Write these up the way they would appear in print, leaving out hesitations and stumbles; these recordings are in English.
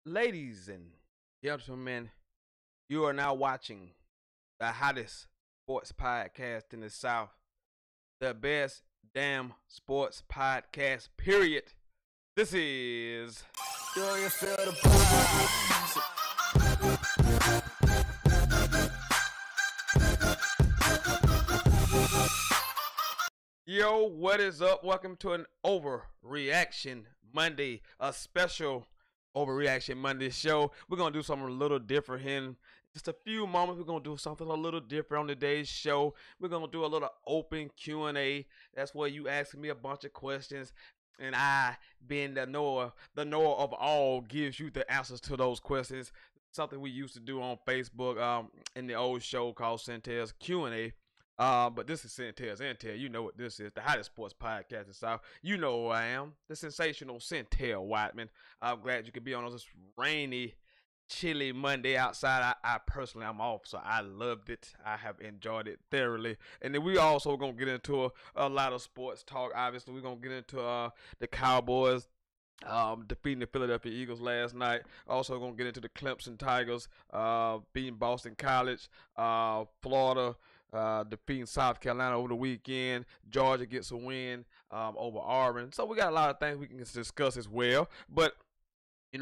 Ladies and gentlemen, you are now watching the hottest sports podcast in the South, the best damn sports podcast, period. This is. Do you feel the vibes? Yo, what is up? Welcome to an Overreaction Monday, a special Overreaction Monday show. We're going to do something a little different here in just a few moments. We're going to do something a little different on today's show. We're going to do a little open Q&A. That's where you ask me a bunch of questions, and I, being the knower of all, gives you the answers to those questions. Something we used to do on Facebook in the old show called Sentell's Q&A. But this is Sentell. You know what this is, the hottest sports podcast in the South. You know who I am, the sensational Sentell Whiteman. I'm glad you could be on this rainy, chilly Monday outside. I personally, I'm off, so I loved it. I have enjoyed it thoroughly. And then we also going to get into a lot of sports talk. Obviously, we're going to get into the Cowboys defeating the Philadelphia Eagles last night. Also going to get into the Clemson Tigers beating Boston College, Florida defeating South Carolina over the weekend. Georgia gets a win over Auburn. So we got a lot of things we can discuss as well. But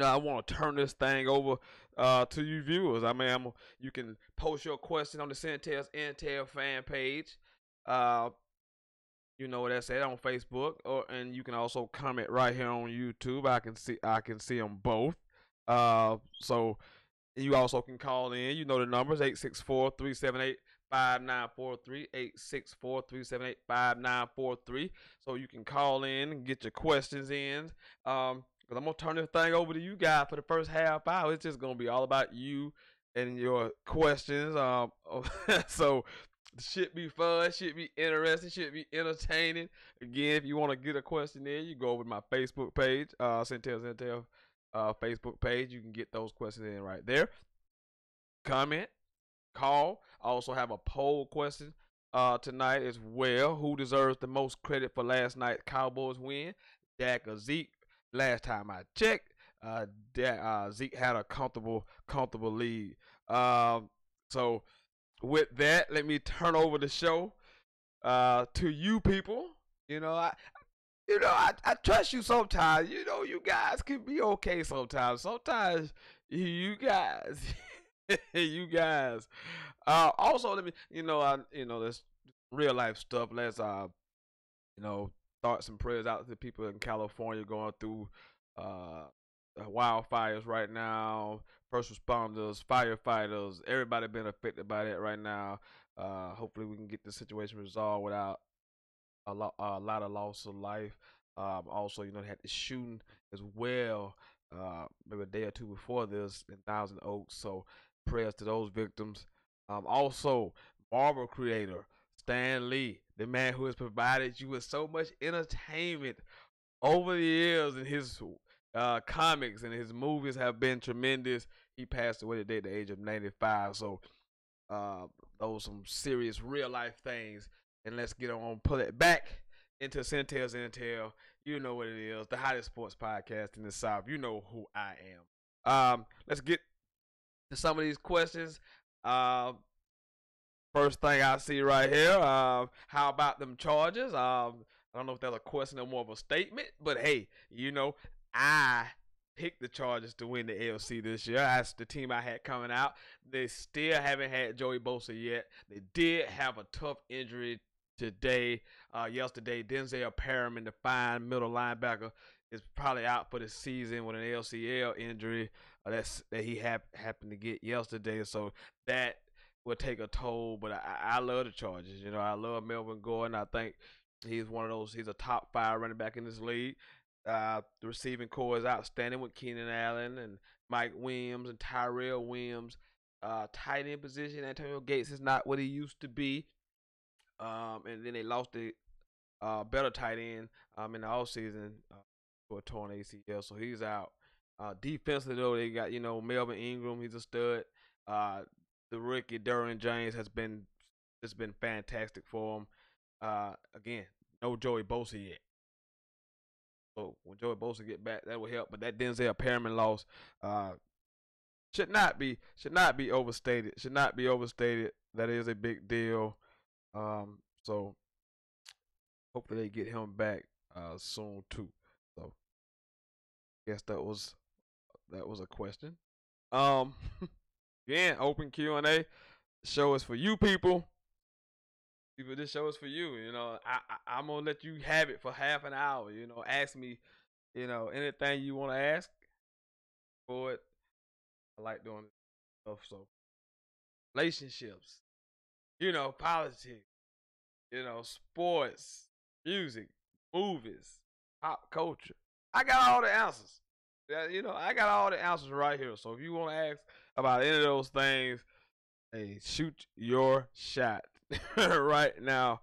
I want to turn this thing over to you viewers. I mean, you can post your question on the Sentell's Intel fan page. You know what that's at on Facebook, and you can also comment right here on YouTube. I can see them both. So you also can call in. You know the numbers 864-378-5943, 864-378-5943. So you can call in and get your questions in. Because I'm going to turn this thing over to you guys for the first half hour. It's just going to be all about you and your questions. So it should be fun, should be interesting, should be entertaining. Again, if you want to get a question in, you go over to my Facebook page, Sentell Facebook page. You can get those questions in right there. Comment, call. I also have a poll question tonight as well. Who deserves the most credit for last night's Cowboys win? Dak or Zeke? Last time I checked, Zeke had a comfortable lead. So with that, let me turn over the show to you people. I trust you sometimes. You guys can be okay sometimes. Sometimes you guys, you guys. Also, let me, this real life stuff. Let's, thoughts and prayers out to the people in California going through wildfires right now. First responders, firefighters, everybody been affected by that right now. Hopefully we can get the situation resolved without a lot of loss of life. Also, they had the shooting as well, maybe a day or two before this in Thousand Oaks. So prayers to those victims. Also, Marvel creator Stan Lee, the man who has provided you with so much entertainment over the years, and his comics and his movies have been tremendous. He passed away today at the age of 95. So those some serious real life things. And let's get on, pull it back into Sentell's Intel. You know what it is, the hottest sports podcast in the South. You know who I am. Let's get to some of these questions. First thing I see right here, how about them Chargers? I don't know if that's a question or more of a statement, but hey, I picked the Chargers to win the AFC this year. That's the team I had coming out. They still haven't had Joey Bosa yet. They did have a tough injury yesterday. Denzel Perriman, the fine middle linebacker, is probably out for the season with an ACL injury that he happened to get yesterday. So that will take a toll. But I love the Chargers. I love Melvin Gordon. I think he's he's a top 5 running back in this league. The receiving core is outstanding with Keenan Allen and Mike Williams and Tyrell Williams. Tight end position, Antonio Gates is not what he used to be. And then they lost the better tight end in the offseason for a torn ACL, so he's out. Defensively, though, they got, Melvin Ingram, he's a stud. The rookie, Derwin James, has been fantastic for him. Again, no Joey Bosa yet. So when Joey Bosa get back, that will help. But that Denzel Perryman loss uh, should not be overstated. Should not be overstated. That is a big deal. So hopefully they get him back soon too. So I guess that was a question. Um, again, open Q&A. Show is for you people. People, this show is for you. I'm gonna let you have it for half an hour. Ask me, anything you want to ask for it. I like doing stuff. So relationships, politics, sports, music, movies, pop culture. I got all the answers. Yeah, I got all the answers right here. So if you want to ask about any of those things, hey, shoot your shot right now.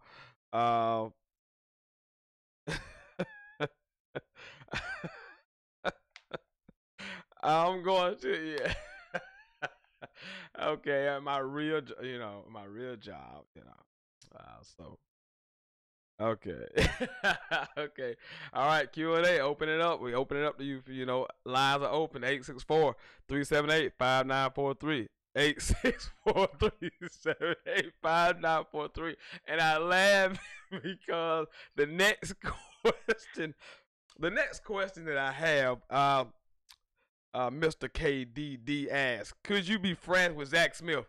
Uh, I'm going to, yeah. Okay, my real job. So okay. Okay. All right, Q&A, open it up. We open it up to you. Lines are open. 864-378-5943. 864-378-5943. And I laugh because the next question that I have, Mr. KDD asks, could you be friends with Zach Smith?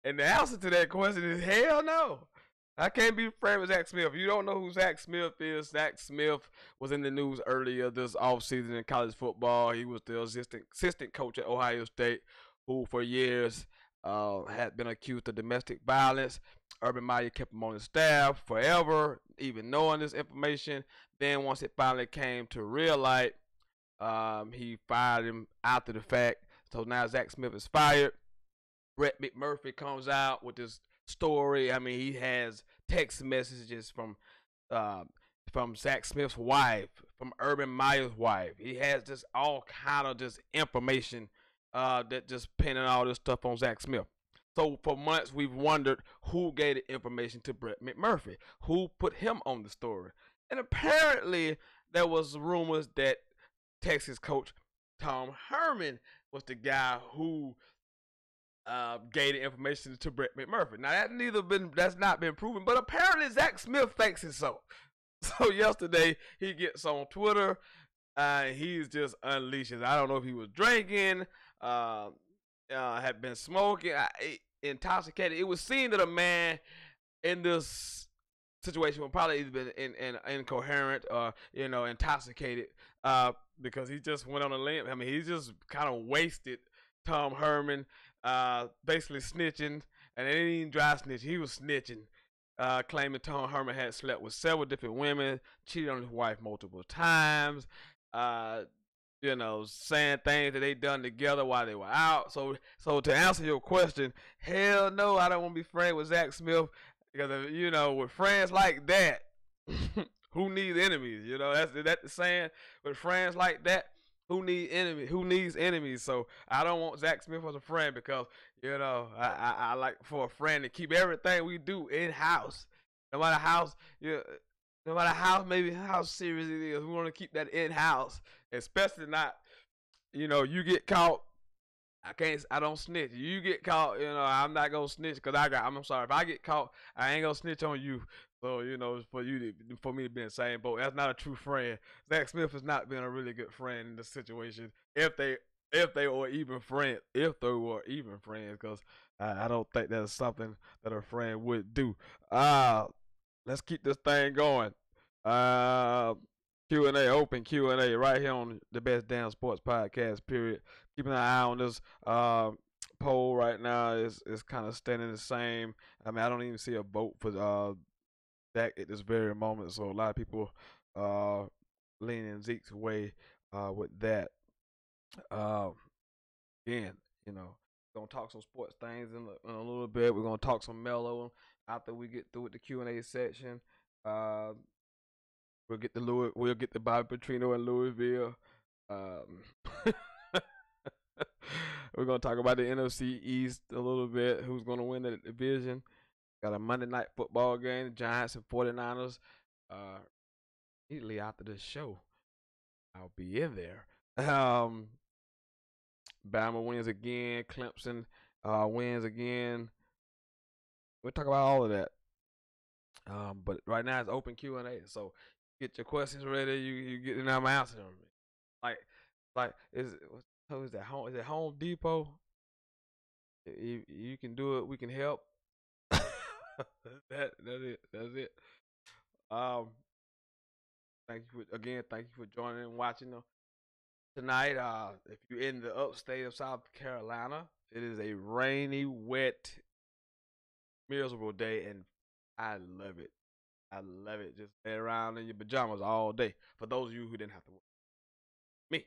And the answer to that question is hell no. I can't be friends with Zach Smith. If you don't know who Zach Smith is, Zach Smith was in the news earlier this offseason in college football. He was the assistant coach at Ohio State, who for years had been accused of domestic violence. Urban Meyer kept him on his staff forever, even knowing this information. Then once it finally came to real light, he fired him after the fact. So now Zach Smith is fired. Brett McMurphy comes out with this story. I mean, he has text messages from Zach Smith's wife, from Urban Meyer's wife. He has just all kind of just information that just pinning all this stuff on Zach Smith. So for months we've wondered who gave the information to Brett McMurphy, who put him on the story, and apparently there was rumors that Texas coach Tom Herman was the guy who gave the information to Brett McMurphy. Now that's not been proven, but apparently Zach Smith thinks it's so. So yesterday he gets on Twitter, he's just unleashes. I don't know if he was drinking, had been smoking, intoxicated. It was seen that a man in this situation would probably either been incoherent or intoxicated, because he just went on a limb. I mean, he just kind of wasted Tom Herman, basically snitching, and it ain't even dry snitch. He was snitching, claiming Tom Herman had slept with several different women, cheated on his wife multiple times, saying things that they done together while they were out. So to answer your question, hell no, I don't want to be friends with Zach Smith, because with friends like that, who needs enemies? That's the saying. With friends like that, who needs enemies? So I don't want Zach Smith as a friend, because I like for a friend to keep everything we do in house, no matter how serious it is. We want to keep that in house, especially not you get caught. I don't snitch. You get caught, I'm not gonna snitch, because I'm sorry, if I get caught, I ain't gonna snitch on you. So, for me to be in the same boat, that's not a true friend. Zach Smith has not been a really good friend in this situation. If they were even friends, because I don't think that's something that a friend would do. Let's keep this thing going. Q&A, open Q&A right here on the Best Damn Sports Podcast, period. Keeping an eye on this poll right now. Is kind of standing the same. I mean, I don't even see a vote for Dak at this very moment. So a lot of people leaning Zeke's way with that. Again, gonna talk some sports things in a little bit. We're gonna talk some Melo after we get through with the Q&A section. We'll get the Bobby Petrino in Louisville. We're gonna talk about the NFC East a little bit. Who's gonna win the division? Got a Monday night football game, Giants and 49ers. Immediately after the show. I'll be in there. Um, Bama wins again. Clemson wins again. We'll talk about all of that. But right now it's open Q&A, so get your questions ready. You get in I'm answering them. Like who is that? Home is it Home Depot? You can do it. We can help. That's it. That's it. Um, thank you for joining and watching tonight. If you're in the upstate of South Carolina, it is a rainy, wet, miserable day, and I love it. I love it. Just lay around in your pajamas all day. For those of you who didn't have to work, me.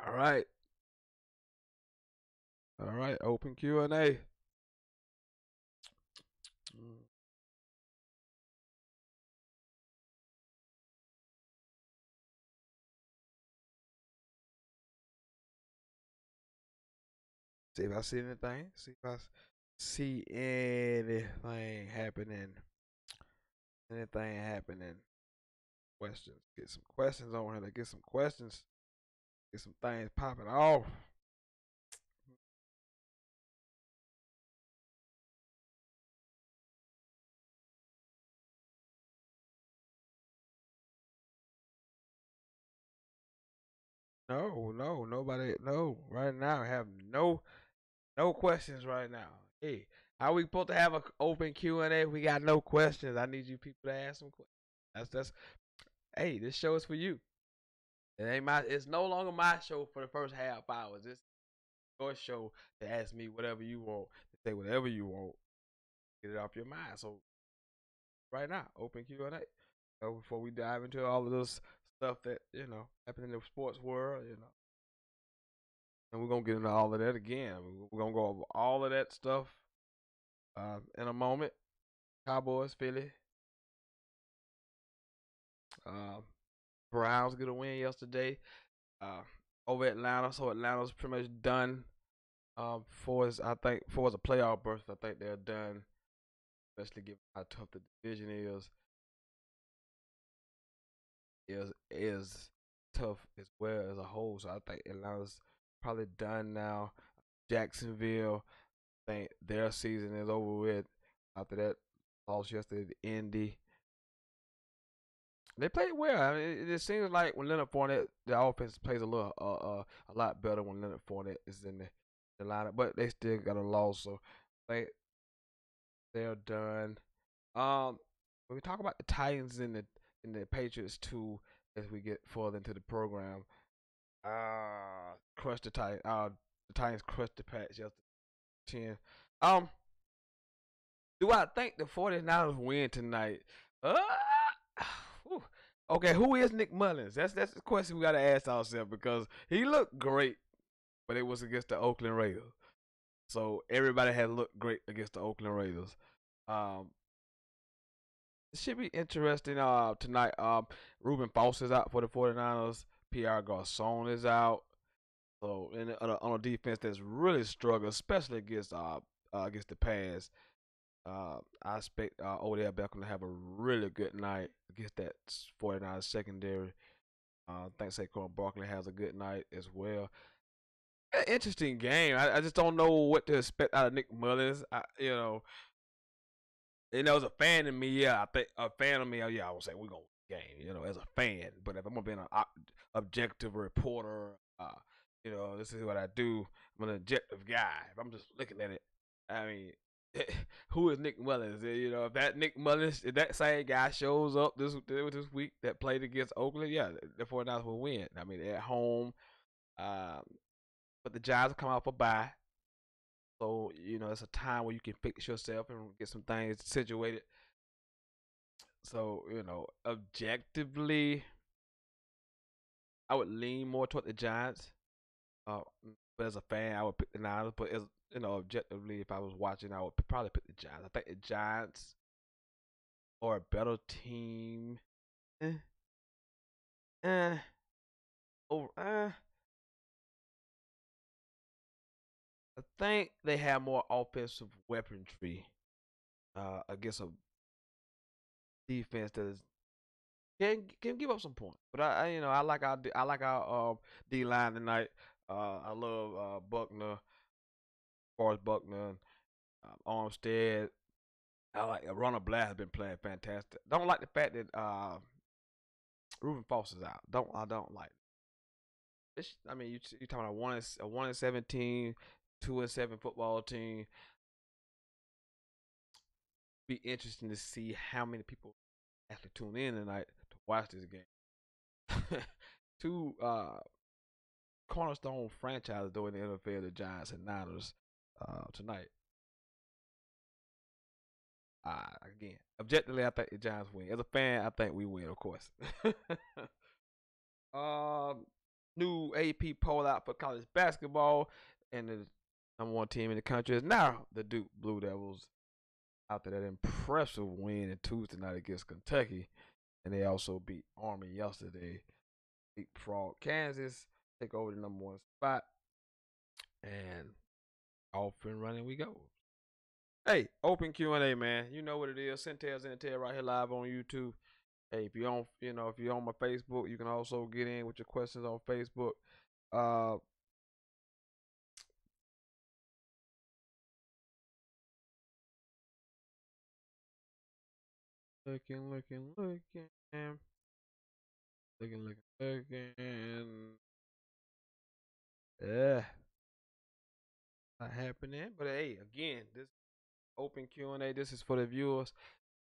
All right, all right. Open Q&A. See if I see anything. See if I see anything happening. Anything happening. Questions. Get some questions on here. Get some questions. Get some things popping off. No, no, nobody. No, right now I have no questions right now. Hey, how we supposed to have an open Q&A if we got no questions? I need you people to ask some questions. That's. Hey, this show is for you. It ain't my. It's no longer my show for the first half hours. It's your show to ask me whatever you want, to say whatever you want, get it off your mind. So right now, open Q&A. So before we dive into all of this stuff that happen in the sports world, and we're gonna get into all of that again. We're gonna go over all of that stuff in a moment. Cowboys, Philly, uh, Browns get a win yesterday uh, over Atlanta. So Atlanta's pretty much done. I think for as a playoff berth, I think they're done. Especially given how tough the division is tough as well as a whole. So I think Atlanta's probably done now. Jacksonville, I think their season is over with. After that loss yesterday to Indy, they played well. I mean, it seems like when Leonard Fournette, the offense plays a lot better when Leonard Fournette is in the lineup. But they still got a loss, so they they're done. When we talk about the Titans and the Patriots too, as we get further into the program, crushed the Titans. The Titans crushed the Pats yesterday. 10. Do I think the 49ers win tonight? Uh, okay, who is Nick Mullins? That's the question we gotta ask ourselves because he looked great, but it was against the Oakland Raiders. So everybody had looked great against the Oakland Raiders. Um, it should be interesting tonight. Reuben Foster is out for the 49ers. Pierre Garcon is out. So on a defense that's really struggled, especially against the pass. I expect Odell Beckham to have a really good night against that 49ers secondary. I think Saquon Barkley has a good night as well. Interesting game. I just don't know what to expect out of Nick Mullins. As a fan of me, yeah, I think a fan of me, yeah, I would say we're going to win the game, as a fan. But if I'm going to be an objective reporter, this is what I do. I'm an objective guy. If I'm just looking at it, I mean, who is Nick Mullins? If that Nick Mullins, if that same guy shows up this week that played against Oakland, yeah, the 49ers will win. I mean, at home, but the Giants will come off a bye. So, it's a time where you can fix yourself and get some things situated. So, objectively, I would lean more toward the Giants. But as a fan, I would pick the Niners. But as objectively, if I was watching, I would probably pick the Giants. I think the Giants are a better team. Eh, eh, I think they have more offensive weaponry. against a defense that is can give up some points. But I like our D line tonight. I love Buckner, Forrest Buckner, Armstead. I like Ronald Blair has been playing fantastic. Don't like the fact that Reuben Foster's out. I don't like. I mean, you talking about a 1-17, 2-7 football team. Be interesting to see how many people actually tune in tonight to watch this game. Two cornerstone franchises though in the NFL, the Giants and Niners, tonight. Again, objectively, I think the Giants win. As a fan, I think we win, of course. um, New AP poll out for college basketball, and the number one team in the country is now the Duke Blue Devils. After that impressive win in Tuesday night against Kentucky, and they also beat Army yesterday. Beat Frog Kansas, take over the number one spot, and off and running we go. Hey, open Q&A, man. You know what it is. Sentell right here live on YouTube. Hey, if you're on my Facebook, you can also get in with your questions on Facebook. Looking, looking, looking, looking, looking, looking. Yeah, not happening. But hey, again, this open Q&A. This is for the viewers.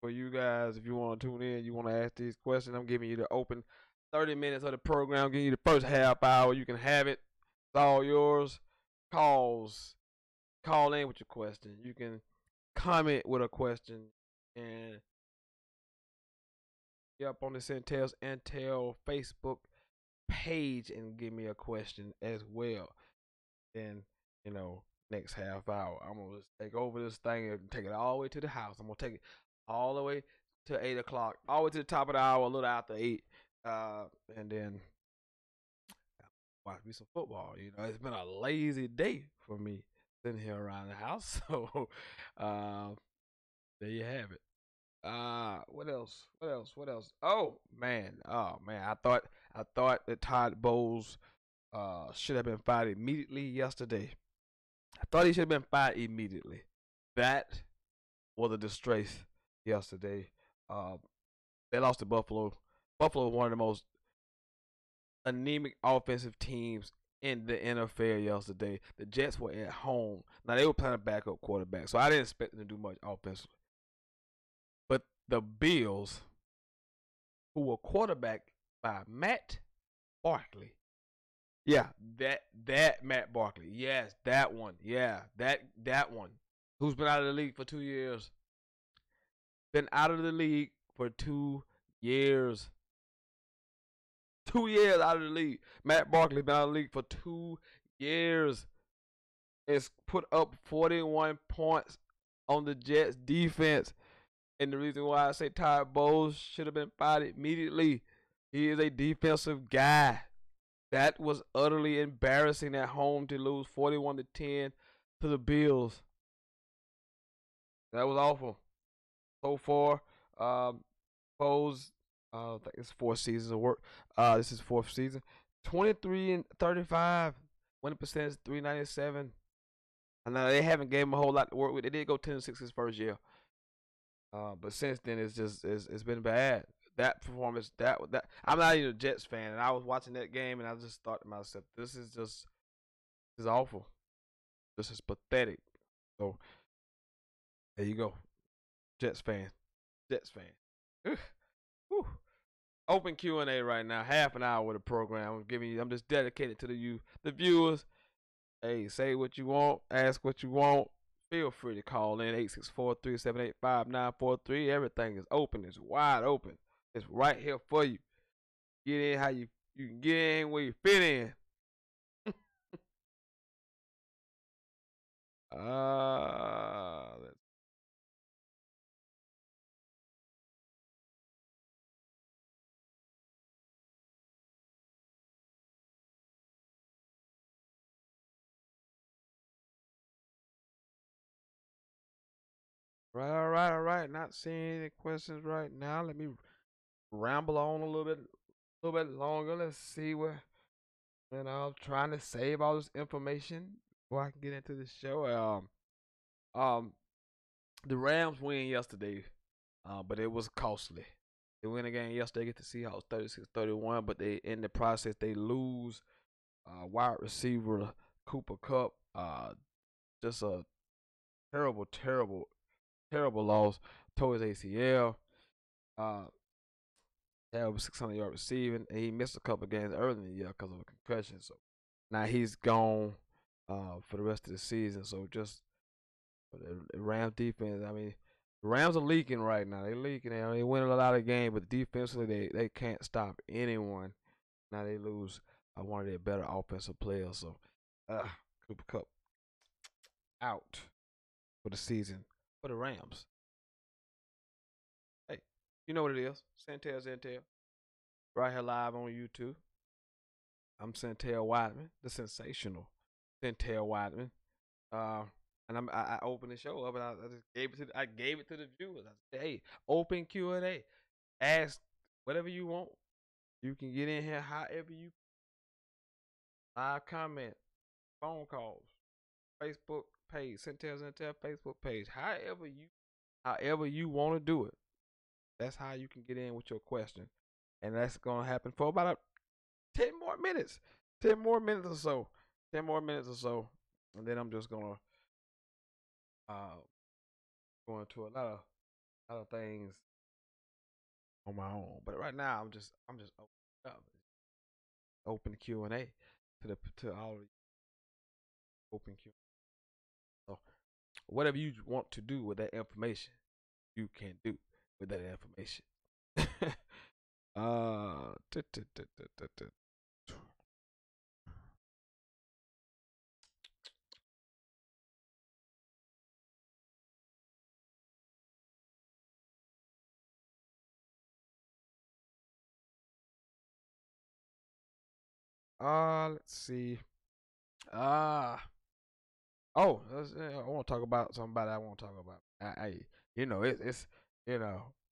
For you guys, if you want to tune in, you want to ask these questions, I'm giving you the open 30 minutes of the program. I'm giving you the first half hour. You can have it. It's all yours. Call in with your question. You can comment with a question and get up on the Sentell's Intel Facebook page and give me a question as well. Then, next half hour, I'm going to just take over this thing and take it all the way to the house. I'm going to take it all the way to 8 o'clock, all the way to the top of the hour, a little after 8. And then watch me some football. It's been a lazy day for me sitting here around the house. So, there you have it. What else? Oh man. I thought that Todd Bowles should have been fired immediately yesterday. I thought he should have been fired immediately. That was a disgrace yesterday. They lost to Buffalo. Buffalo was one of the most anemic offensive teams in the NFL yesterday. The Jets were at home. Now they were playing a backup quarterback, so I didn't expect them to do much offensively. But the Bills, who were quarterbacked by Matt Barkley. Yeah, that Matt Barkley. Yes, that one. Yeah, that one. Who's been out of the league for 2 years? Been out of the league for 2 years. 2 years out of the league. Matt Barkley been out of the league for 2 years. It's put up 41 points on the Jets defense. And the reason why I say Todd Bowles should have been fired immediately, he is a defensive guy. That was utterly embarrassing at home to lose 41-10 to the Bills. That was awful. So far, Bowles, I think it's 4 seasons of work. This is 4th season. 23-35. Winning percentage 397. I know they haven't gave him a whole lot to work with. They did go 10-6 his first year. But since then it's been bad. That performance, that I'm not even a Jets fan, and I was watching that game and I just thought to myself, this is awful. This is pathetic. So there you go. Jets fan. Open Q&A right now. Half an hour with the program. I'm just dedicated to the viewers. Hey, say what you want, ask what you want. Feel free to call in 864-378-5943. Everything is open. It's wide open. It's right here for you. Get in how you can get in where you fit in. Let's Right, all right, all right. Not seeing any questions right now. Let me ramble on a little bit longer. Let's see what I'm trying to save all this information before I can get into the show. Um, the Rams win yesterday, but it was costly. They win again yesterday against the Seahawks 36-31, but they in the process they lose wide receiver Cooper Cup. Just a terrible, terrible, terrible loss. Tore his ACL. Uh, had over 600-yard receiving, and he missed a couple games early in the year because of a concussion. So now he's gone for the rest of the season. So just the Rams defense. I mean, the Rams are leaking right now. They're leaking. They win a lot of games, but defensively they can't stop anyone. Now they lose one of their better offensive players. So Cooper Cup out for the season for the Rams. Hey, you know what it is. Sentell. Right here live on YouTube. I'm Sentell Whiteman, the sensational Sentell Whiteman. Uh, I opened the show up and I just gave it to the viewers. I said, hey, open Q&A. Ask whatever you want. You can get in here however you live comment, phone calls, Facebook page, Sentell Facebook page. However you want to do it. That's how you can get in with your question. And that's gonna happen for about 10 more minutes. 10 more minutes or so. 10 more minutes or so. And then I'm just gonna go into a lot of things on my own. But right now I'm just open Q and A to all of you. Open Q. So whatever you want to do with that information, you can do with that information. uh let's see. Uh I want to talk about somebody I want to talk about. It's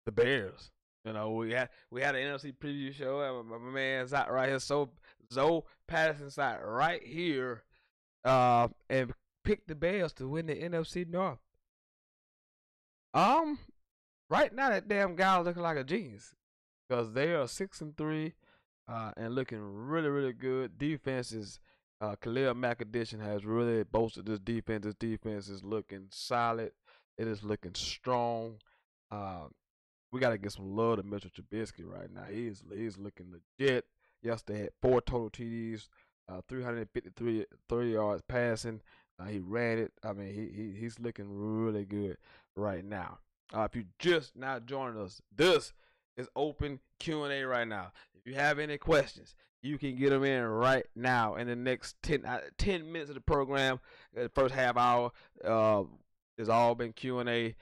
the Bears. We had an NFC preview show. My man sat right here, so Zoe Patterson sat right here, and picked the Bears to win the NFC North. Um, right now that damn guy looking like a genius because they are 6-3, and looking really really good. Defenses, Khalil Mack addition has really bolstered this defense. This defense is looking solid. It is looking strong. Uh, we got to get some love to Mitchell Trubisky right now. He's looking legit. Yesterday had 4 total TDs, 353 30 yards passing. He ran it. I mean, he's looking really good right now. If you just now joining us, this is open Q&A right now. If you have any questions, you can get them in right now in the next 10 minutes of the program. The first half hour has all been Q&A.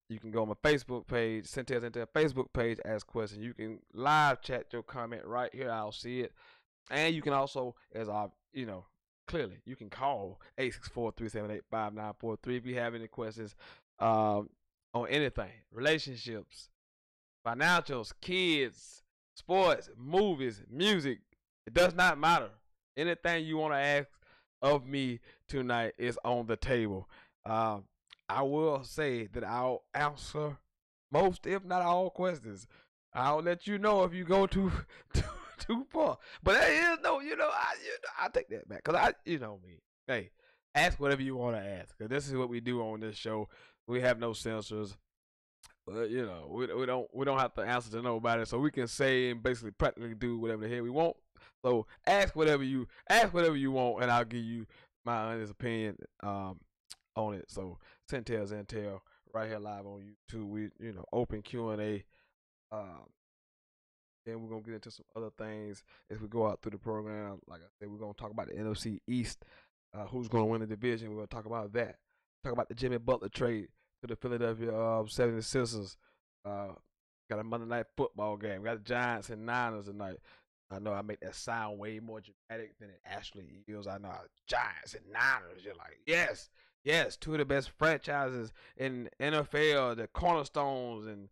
You can go on my Facebook page, Sentell Facebook page, ask questions. You can live chat your comment right here. I'll see it. And you can also, clearly, you can call 864-378-5943 if you have any questions on anything. Relationships, financials, kids, sports, movies, music. It does not matter. Anything you want to ask of me tonight is on the table. I will say that I'll answer most, if not all, questions. I'll let you know if you go too far. But there is no, I take that back because you know me. Hey, ask whatever you want to ask because this is what we do on this show. We have no censors. But we don't have to answer to nobody, so we can say and basically practically do whatever the hell we want. So ask whatever you want, and I'll give you my honest opinion on it. So Sentell right here live on YouTube. We open Q&A. Then we're gonna get into some other things as we go out through the program. Like I said, we're gonna talk about the NFC East. Who's gonna win the division? We're gonna talk about that. Talk about the Jimmy Butler trade to the Philadelphia 76ers. Got a Monday Night Football game. We got the Giants and Niners tonight. I know I make that sound way more dramatic than it actually is. I know Giants and Niners. You're like, yes. Yes, two of the best franchises in NFL, the cornerstones, and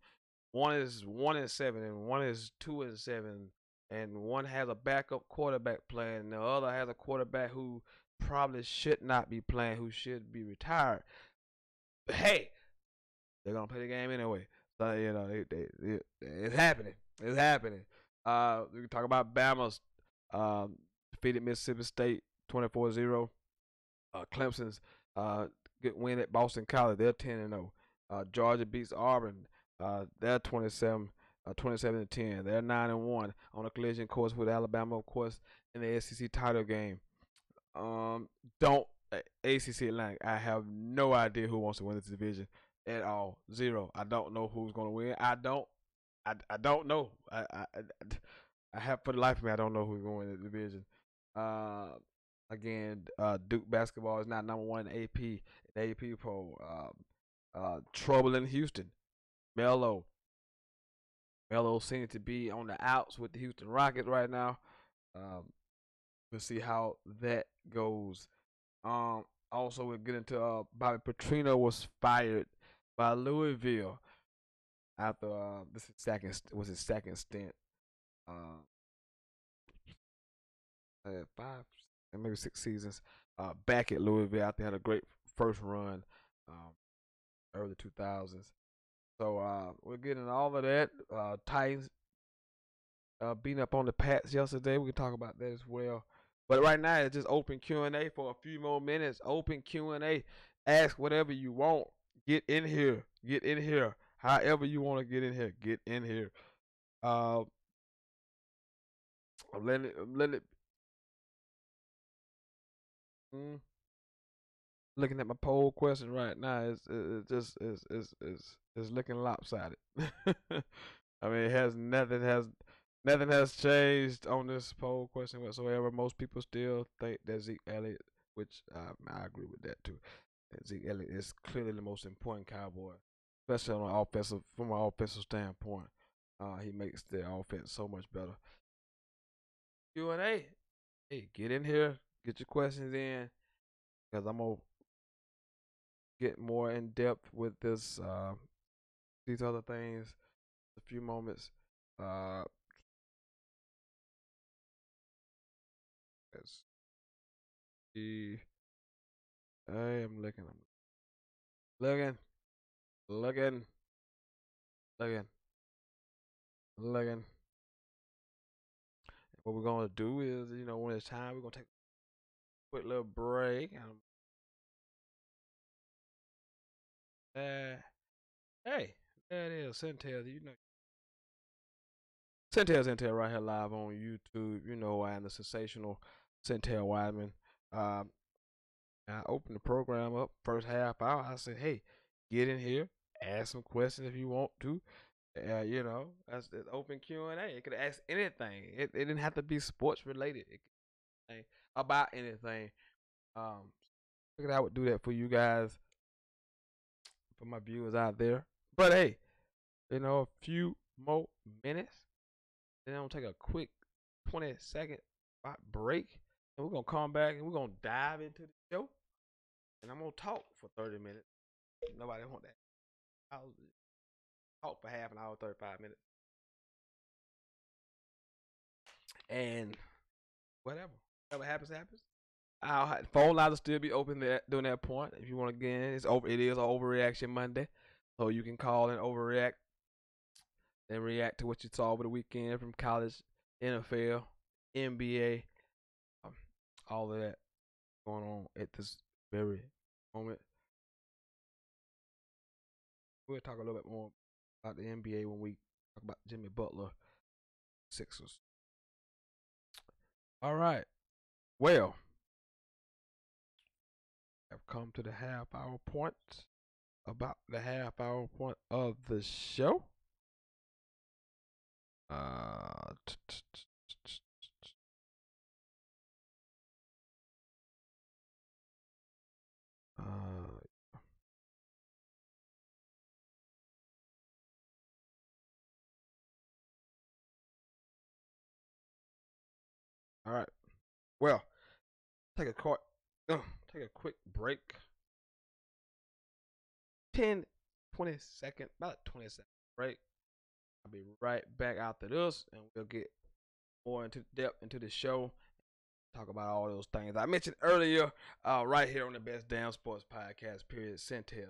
one is 1-7, and one is 2-7, and one has a backup quarterback playing, and the other has a quarterback who probably should not be playing, who should be retired. But hey, they're gonna play the game anyway. So it's happening. It's happening. We can talk about Bama's defeated Mississippi State 24-0. Clemson's good win at Boston College. They're 10-0. Georgia beats Auburn. They're 27-10. They're 9-1 on a collision course with Alabama, of course, in the SEC title game. Don't ACC Atlantic. I have no idea who wants to win this division at all. Zero. I don't know who's going to win. I don't know. I have, for the life of me, I don't know who's going to win the division. Uh, Again, Duke basketball is not number one in AP poll. Trouble in Houston. Melo seems to be on the outs with the Houston Rockets right now. We'll see how that goes. Also, we'll get into Bobby Petrino was fired by Louisville after his second stint. Five and maybe 6 seasons back at Louisville after they had a great first run, early 2000s. So we're getting all of that. Titans beating up on the Pats yesterday. We can talk about that as well. But right now it's just open Q&A for a few more minutes. Open Q&A. Ask whatever you want. Get in here. Get in here. However you want to get in here. Get in here. I'm letting it. Looking at my poll question right now, it's looking lopsided. I mean, it has nothing has changed on this poll question whatsoever. Most people still think that Zeke Elliott, which I agree with that too. That Zeke Elliott is clearly the most important Cowboy, especially from an offensive standpoint. He makes the offense so much better. Q&A. Hey, get in here, get your questions in, because I'm gonna get more in depth with these other things. A few moments. Let's see. I am looking. Looking. Looking. Looking. Looking. What we're gonna do is, when it's time, we're gonna take a quick little break. Hey, there it is, Sentell. Sentell right here live on YouTube. I am the sensational Sentell Wideman. I opened the program up first half hour. I said, "Hey, get in here, ask some questions if you want to." That's open Q&A. It could ask anything. It didn't have to be sports related. It could be about anything. Figured I would do that for you guys, for my viewers out there. But hey, a few more minutes. Then I'm gonna take a quick 20-second break, and we're gonna come back and we're gonna dive into the show. And I'm gonna talk for 30 minutes. Nobody want that. I'll talk for half an hour, 35 minutes, and whatever happens, happens. Phone lines will still be open there during that point. If you want to get in, it is an overreaction Monday, so you can call and overreact and react to what you saw over the weekend from college, NFL, NBA, all of that going on at this very moment. We'll talk a little bit more about the NBA when we talk about Jimmy Butler, Sixers. All right. Well, I've come to the half hour point. About the half hour point of the show. Uh, all right. Well, take a quick break. 10, 20 seconds, about 20 seconds break. I'll be right back after this, and we'll get more into depth into the show. Talk about all those things I mentioned earlier, right here on the Best Damn Sports Podcast. Period. Sentell.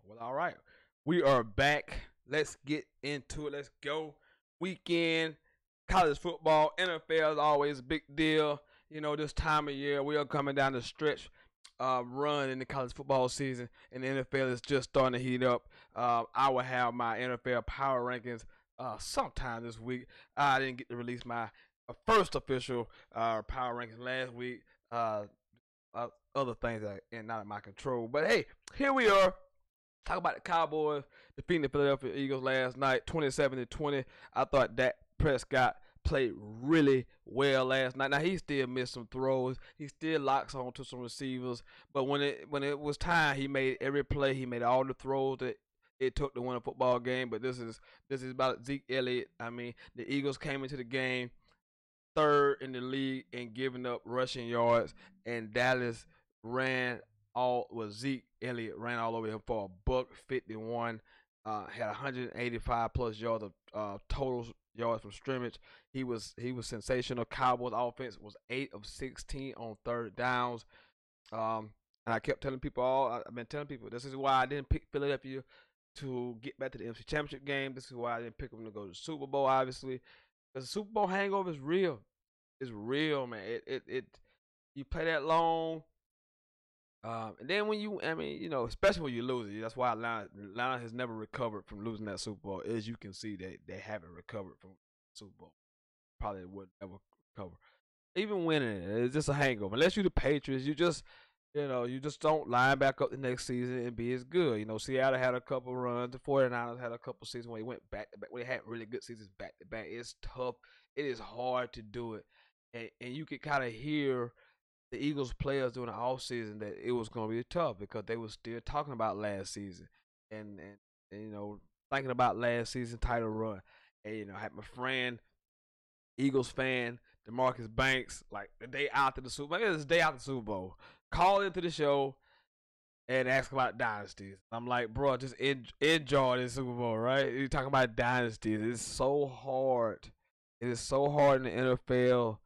Well, all right. We are back. Let's get into it. Let's go. Weekend, college football, NFL is always a big deal. You know, this time of year, we are coming down the stretch run in the college football season, and the NFL is just starting to heat up. I will have my NFL power rankings sometime this week. I didn't get to release my first official power rankings last week. Other things that are not in my control. But hey, here we are. Talk about the Cowboys defeating the Philadelphia Eagles last night, 27-20. I thought Dak Prescott played really well last night. Now he still missed some throws. He still locks on to some receivers. But when it was time, he made every play. He made all the throws that it took to win a football game. But this is about Zeke Elliott. I mean, the Eagles came into the game third in the league in giving up rushing yards, and Dallas ran all was Zeke Elliott ran all over him for a $151. Had 185 plus yards of total yards from scrimmage. He was sensational. Cowboys offense was 8 of 16 on third downs. And I kept telling people I've been telling people this is why I didn't pick Philadelphia to get back to the NFC Championship game. This is why I didn't pick them to go to the Super Bowl, obviously. Because the Super Bowl hangover is real. It's real, man. It you play that long. And then when especially when you lose it, that's why Atlanta has never recovered from losing that Super Bowl. As you can see, they haven't recovered from Super Bowl. Probably would never recover. Even winning it, it's just a hangover. Unless you're the Patriots, you just don't line back up the next season and be as good. You know, Seattle had a couple runs. The 49ers had a couple seasons where they went back to back. Where they had really good seasons back to back. It's tough. It is hard to do it. And you could kind of hear the Eagles players during the offseason that it was going to be tough because they were still talking about last season and thinking about last season title run. And, I had my friend, Eagles fan, DeMarcus Banks, like the day after the Super Bowl. It was the day after the Super Bowl. Called into the show and asked about dynasties. I'm like, bro, just enjoy this Super Bowl, right? You're talking about dynasties. It's so hard. It is so hard in the NFL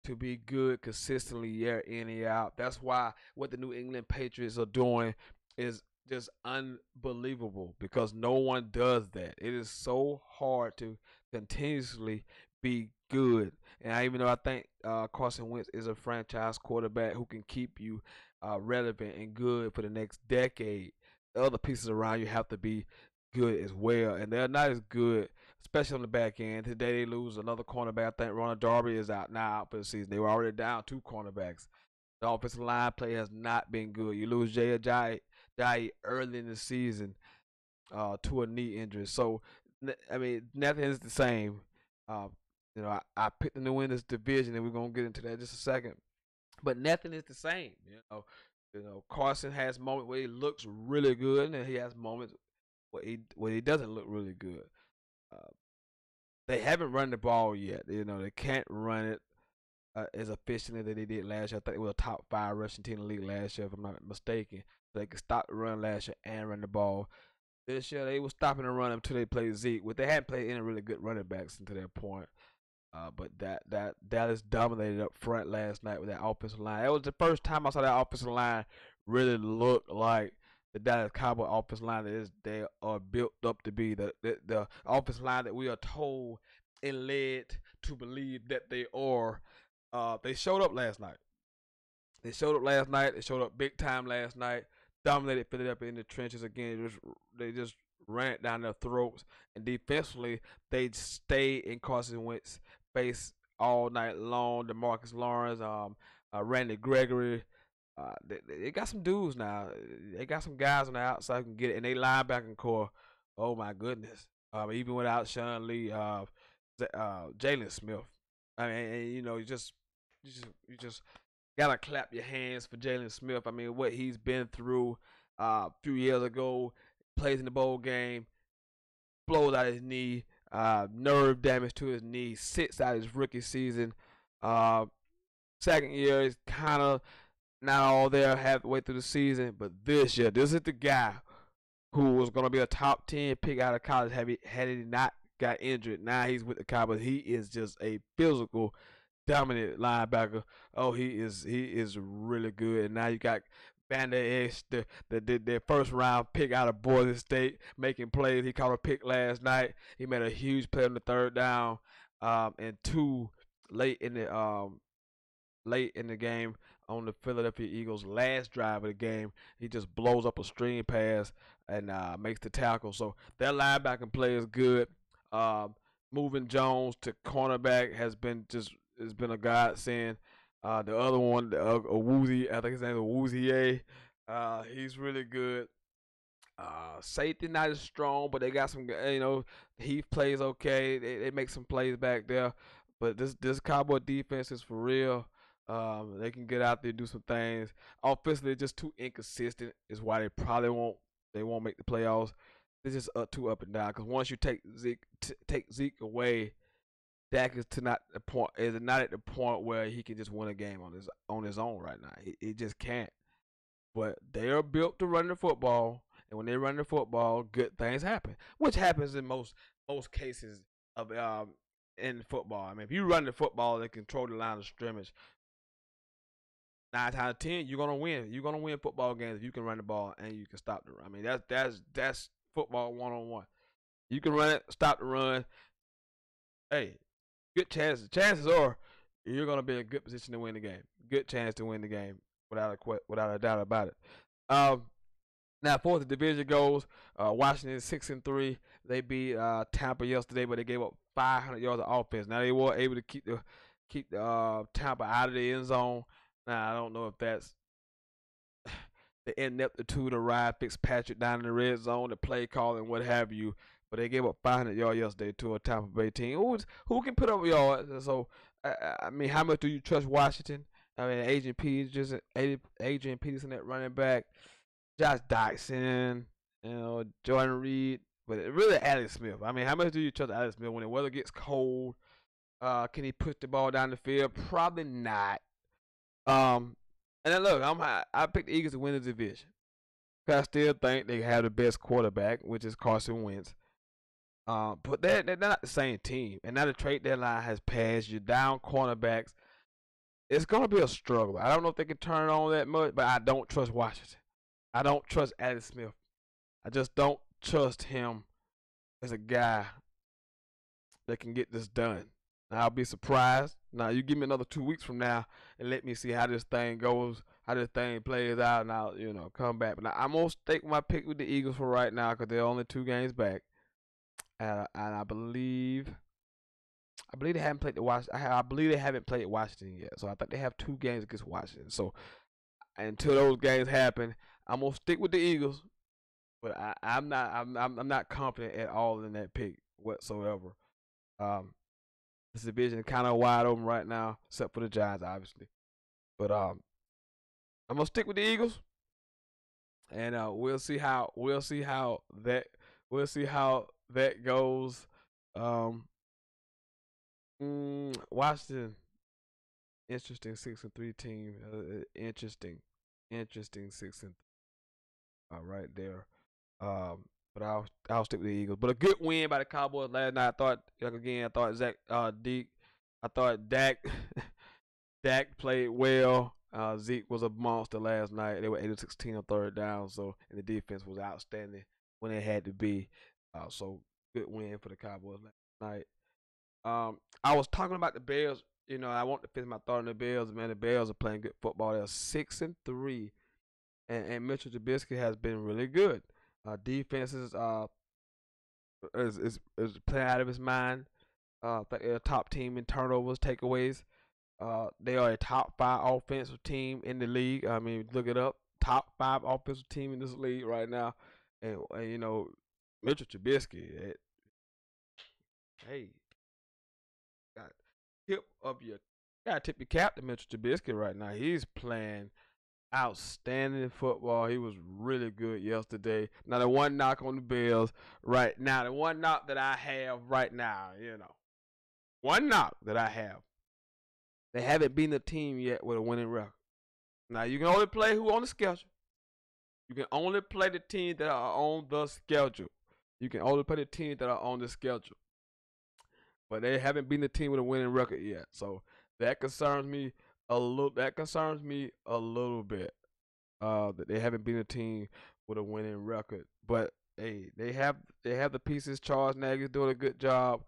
to be good consistently year in and year out. That's why what the New England Patriots are doing is just unbelievable because no one does that. It is so hard to continuously be good. And even though I think Carson Wentz is a franchise quarterback who can keep you relevant and good for the next decade, the other pieces around you have to be good as well. And they're not as good, especially on the back end. Today they lose another cornerback. I think Ronald Darby is out for the season. They were already down 2 cornerbacks. The offensive line play has not been good. You lose Jay Ajayi early in the season to a knee injury. So, I mean, nothing is the same. Uh, I picked the New England division, and we're gonna get into that in just a second. But nothing is the same. Carson has moments where he looks really good, and he has moments where he doesn't look really good. Uh, they haven't run the ball yet. They can't run it as efficiently as they did last year. I think it was a top 5 rushing team in the league last year, if I'm not mistaken. So they could stop the run last year and run the ball. This year they were stopping the run until they played Zeke. They hadn't played any really good running backs until that point. But that Dallas dominated up front last night with that offensive line. It was the first time I saw that offensive line really look like the Dallas Cowboy offensive line that they are built up to be. The offensive line that we are told and led to believe that they are. They showed up last night. They showed up big time last night. Dominated Philadelphia in the trenches again. They just ran it down their throats. And defensively, they stayed in Carson Wentz face all night long. DeMarcus Lawrence, Randy Gregory, They got some dudes now. They got some guys on the outside who can get it, and they linebacking core. Oh my goodness! Even without Sean Lee, Jalen Smith. I mean, and, you just gotta clap your hands for Jalen Smith. I mean, what he's been through a few years ago, plays in the bowl game, blows out his knee, nerve damage to his knee, sits out his rookie season. Uh, Second year is kind of not all there halfway through the season, but this year, this is the guy who was going to be a top 10 pick out of college had he not got injured. Now he's with the Cowboys. He is just a physical, dominant linebacker. Oh, he is really good. And now you got Vander Esch, the first round pick out of Boise State, making plays. He caught a pick last night. He made a huge play on the third down, and two late in the game on the Philadelphia Eagles' last drive of the game. He just blows up a screen pass and makes the tackle. So their linebacking play is good. Moving Jones to cornerback has been a godsend. The other one, Woozy, I think his name is Woozier. He's really good. Safety not as strong, but they got some. He plays okay. They make some plays back there. But this Cowboy defense is for real. They can get out there and do some things. Offensively, just too inconsistent is why they won't make the playoffs. They're just too up and down. Because once you take Zeke away, Dak is not at the point where he can just win a game on his own right now. He just can't. But they are built to run the football, and when they run the football, good things happen, which happens in most cases of in football. I mean, if you run the football and control the line of scrimmage, 9 times out of 10, you're gonna win. You're gonna win football games if you can run the ball and you can stop the run. I mean, that's football 1-on-1. You can run it, stop the run. Hey, good chances. Chances are you're gonna be in a good position to win the game. Good chance to win the game without a doubt about it. Now, for the division goes, Washington 6-3. They beat Tampa yesterday, but they gave up 500 yards of offense. Now they were able to keep Tampa out of the end zone. Now I don't know if that's the ineptitude of Ryan Fitzpatrick down in the red zone, the play call and what have you. But they gave up 500 yards yesterday to a Tampa Bay team who can put up yards. So I mean, how much do you trust Washington? I mean, Adrian Peterson at running back, Josh Dyson, Jordan Reed, but really Alex Smith. I mean, how much do you trust Alex Smith when the weather gets cold? Can he push the ball down the field? Probably not. And then look, I picked the Eagles to win the division. I still think they have the best quarterback, which is Carson Wentz. But they're not the same team. And now the trade deadline has passed. You're down cornerbacks. It's going to be a struggle. I don't know if they can turn it on that much, but I don't trust Washington. I don't trust Alex Smith. I just don't trust him as a guy that can get this done. Now, I'll be surprised. Now, you give me another 2 weeks from now and let me see how this thing goes, how this thing plays out, and I'll, come back. But now, I'm going to stick my pick with the Eagles for right now because they're only 2 games back. And I believe they haven't played I believe they haven't played Washington yet. So I think they have 2 games against Washington. So until those games happen, I'm gonna stick with the Eagles. But I'm not confident at all in that pick whatsoever. This division is kind of wide open right now, except for the Giants, obviously. But I'm gonna stick with the Eagles, and we'll see how that goes. Washington, interesting 6-3 team. Interesting 6-3. Right there. But I'll stick with the Eagles. But a good win by the Cowboys last night. I thought Dak played well. Zeke was a monster last night. They were 8-16 on third down. So and the defense was outstanding when it had to be. So good win for the Cowboys last night. I was talking about the Bears. I want to finish my thought on the Bears. Man, the Bears are playing good football. They're 6-3, and Mitchell Trubisky has been really good. Defense is playing out of his mind. I think they're a top team in turnovers, takeaways. They are a top 5 offensive team in the league. I mean, look it up. Top 5 offensive team in this league right now. And you know, Mitchell Trubisky. Hey, got tip of your got to tip your cap to Mitchell Trubisky right now. He's playing outstanding football. He was really good yesterday. Now the one knock on the Bills right now, the one knock that I have right now, one knock that I have. They haven't beaten a team yet with a winning record. Now you can only play who on the schedule. You can only play the teams that are on the schedule. You can only play the teams that are on the schedule. But they haven't beaten a team with a winning record yet. So that concerns me a little. That concerns me a little bit. That they haven't beaten a team with a winning record. But hey, they have the pieces. Charles Nagy's doing a good job